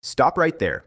Stop right there.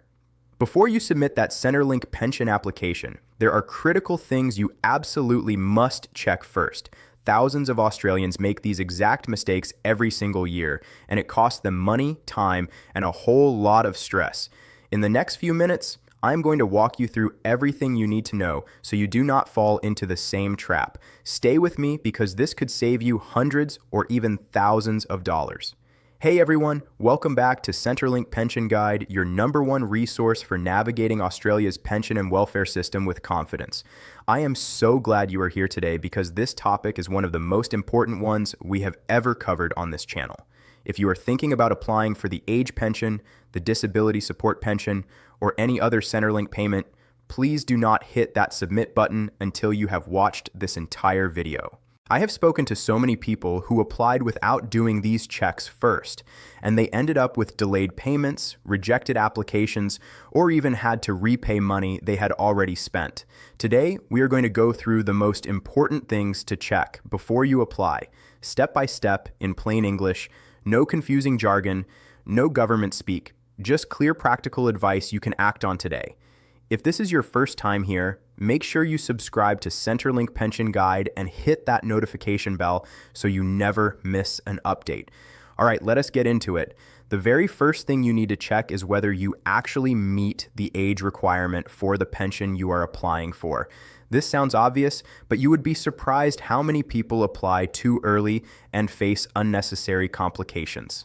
Before you submit that Centrelink pension application, there are critical things you absolutely must check first. Thousands of Australians make these exact mistakes every single year, and it costs them money, time, and a whole lot of stress. In the next few minutes, I'm going to walk you through everything you need to know so you do not fall into the same trap. Stay with me because this could save you hundreds or even thousands of dollars. Hey everyone, welcome back to Centrelink Pension Guide, your #1 resource for navigating Australia's pension and welfare system with confidence. I am so glad you are here today because this topic is one of the most important ones we have ever covered on this channel. If you are thinking about applying for the age pension, the disability support pension, or any other Centrelink payment, please do not hit that submit button until you have watched this entire video. I have spoken to so many people who applied without doing these checks first, and they ended up with delayed payments, rejected applications, or even had to repay money they had already spent. Today, we are going to go through the most important things to check before you apply, step by step in plain English, no confusing jargon, no government speak, just clear practical advice you can act on today. If this is your first time here, make sure you subscribe to Centrelink Pension Guide and hit that notification bell so you never miss an update. All right, let us get into it. The very first thing you need to check is whether you actually meet the age requirement for the pension you are applying for. This sounds obvious, but you would be surprised how many people apply too early and face unnecessary complications.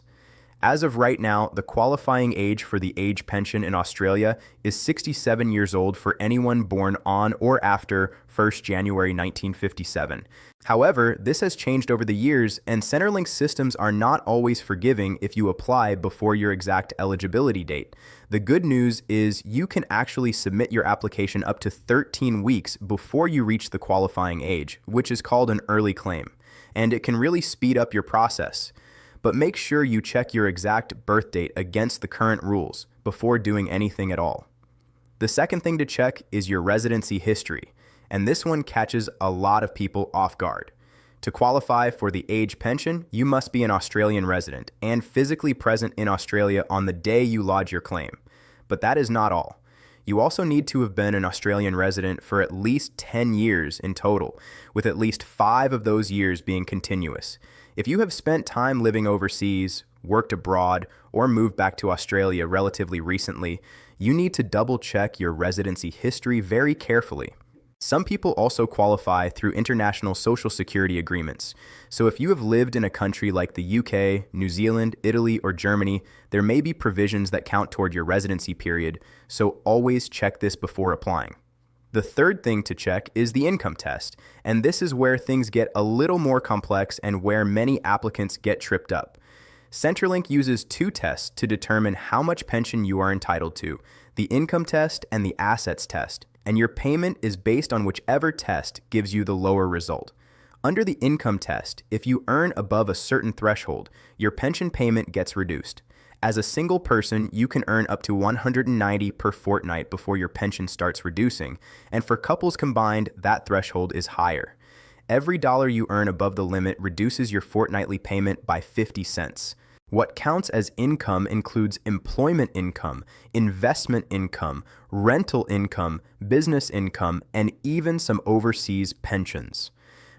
As of right now, the qualifying age for the age pension in Australia is 67 years old for anyone born on or after 1st January 1957. However, this has changed over the years, and Centrelink's systems are not always forgiving if you apply before your exact eligibility date. The good news is you can actually submit your application up to 13 weeks before you reach the qualifying age, which is called an early claim, and it can really speed up your process. But make sure you check your exact birth date against the current rules before doing anything at all. The second thing to check is your residency history, and this one catches a lot of people off guard. To qualify for the age pension, you must be an Australian resident and physically present in Australia on the day you lodge your claim. But that is not all. You also need to have been an Australian resident for at least 10 years in total, with at least 5 of those years being continuous. If you have spent time living overseas, worked abroad, or moved back to Australia relatively recently, you need to double check your residency history very carefully. Some people also qualify through international social security agreements. So if you have lived in a country like the UK, New Zealand, Italy, or Germany, there may be provisions that count toward your residency period, so always check this before applying. The third thing to check is the income test, and this is where things get a little more complex and where many applicants get tripped up. Centrelink uses 2 tests to determine how much pension you are entitled to, the income test and the assets test, and your payment is based on whichever test gives you the lower result. Under the income test, if you earn above a certain threshold, your pension payment gets reduced. As a single person, you can earn up to $190 per fortnight before your pension starts reducing, and for couples combined, that threshold is higher. Every dollar you earn above the limit reduces your fortnightly payment by 50 cents. What counts as income includes employment income, investment income, rental income, business income, and even some overseas pensions.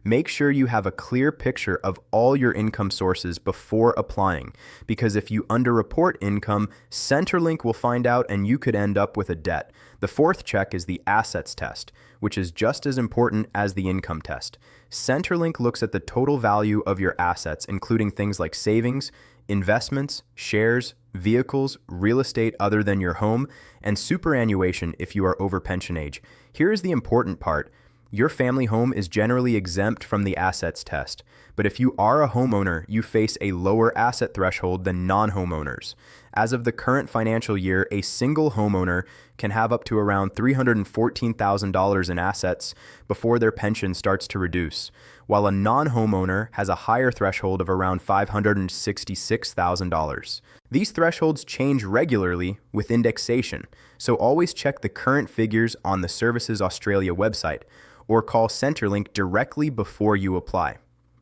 Make sure you have a clear picture of all your income sources before applying, because if you underreport income, Centrelink will find out and you could end up with a debt. The fourth check is the assets test, which is just as important as the income test. Centrelink looks at the total value of your assets, including things like savings, investments, shares, vehicles, real estate other than your home, and superannuation if you are over pension age. Here is the important part. Your family home is generally exempt from the assets test, but if you are a homeowner, you face a lower asset threshold than non-homeowners. As of the current financial year, a single homeowner can have up to around $314,000 in assets before their pension starts to reduce, while a non-homeowner has a higher threshold of around $566,000. These thresholds change regularly with indexation, so always check the current figures on the Services Australia website, or call Centrelink directly before you apply.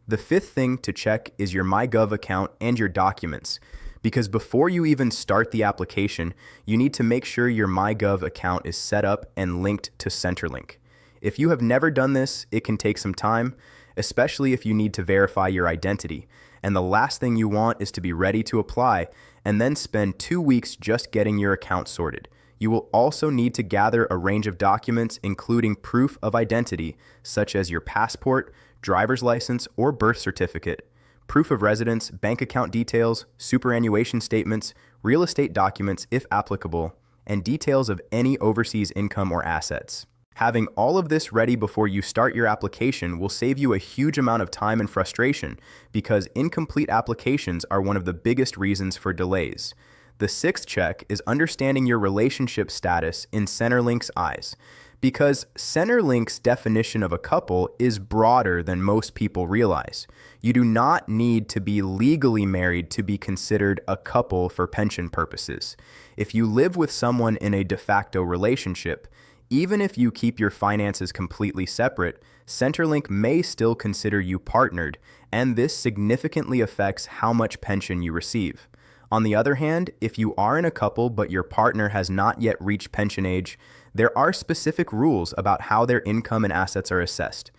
The fifth thing to check is your MyGov account and your documents. because before you even start the application, you need to make sure your MyGov account is set up and linked to Centrelink. If you have never done this, it can take some time, especially if you need to verify your identity. And the last thing you want is to be ready to apply and then spend 2 weeks just getting your account sorted. You will also need to gather a range of documents, including proof of identity, such as your passport, driver's license, or birth certificate, proof of residence, bank account details, superannuation statements, real estate documents if applicable, and details of any overseas income or assets. Having all of this ready before you start your application will save you a huge amount of time and frustration, because incomplete applications are one of the biggest reasons for delays. The sixth check is understanding your relationship status in Centrelink's eyes, because Centrelink's definition of a couple is broader than most people realize. You do not need to be legally married to be considered a couple for pension purposes. If you live with someone in a de facto relationship, even if you keep your finances completely separate, Centrelink may still consider you partnered, and this significantly affects how much pension you receive. On the other hand, if you are in a couple but your partner has not yet reached pension age, there are specific rules about how their income and assets are assessed.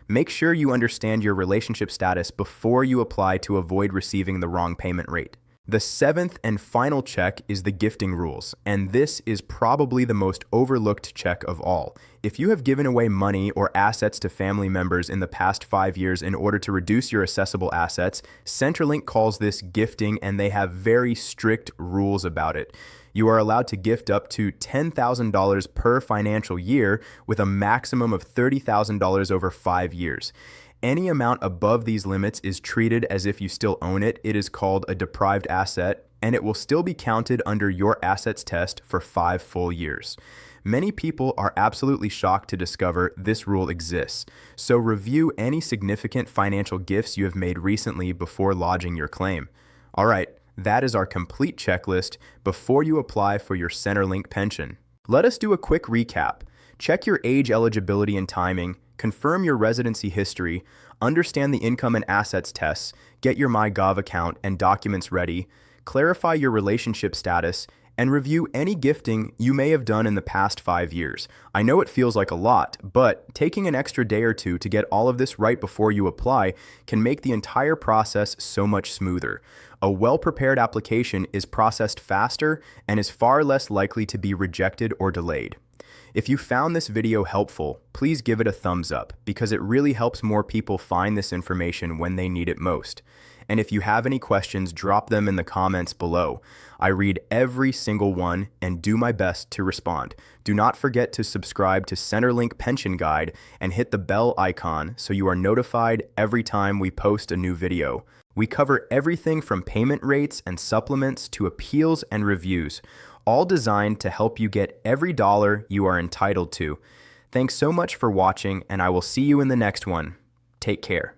Make sure you understand your relationship status before you apply to avoid receiving the wrong payment rate. The seventh and final check is the gifting rules, and this is probably the most overlooked check of all. If you have given away money or assets to family members in the past 5 years in order to reduce your assessable assets, Centrelink calls this gifting, and they have very strict rules about it. You are allowed to gift up to $10,000 per financial year with a maximum of $30,000 over 5 years. Any amount above these limits is treated as if you still own it. It is called a deprived asset, and it will still be counted under your assets test for 5 full years. Many people are absolutely shocked to discover this rule exists, so review any significant financial gifts you have made recently before lodging your claim. All right, that is our complete checklist before you apply for your Centrelink pension. Let us do a quick recap. Check your age eligibility and timing, confirm your residency history, understand the income and assets tests, get your MyGov account and documents ready, clarify your relationship status, and review any gifting you may have done in the past 5 years. I know it feels like a lot, but taking an extra day or two to get all of this right before you apply can make the entire process so much smoother. A well-prepared application is processed faster and is far less likely to be rejected or delayed. If you found this video helpful, please give it a thumbs up, because it really helps more people find this information when they need it most. And if you have any questions, drop them in the comments below. I read every single one and do my best to respond. Do not forget to subscribe to Centrelink Pension Guide and hit the bell icon so you are notified every time we post a new video. We cover everything from payment rates and supplements to appeals and reviews, all designed to help you get every dollar you are entitled to. Thanks so much for watching, and I will see you in the next one. Take care.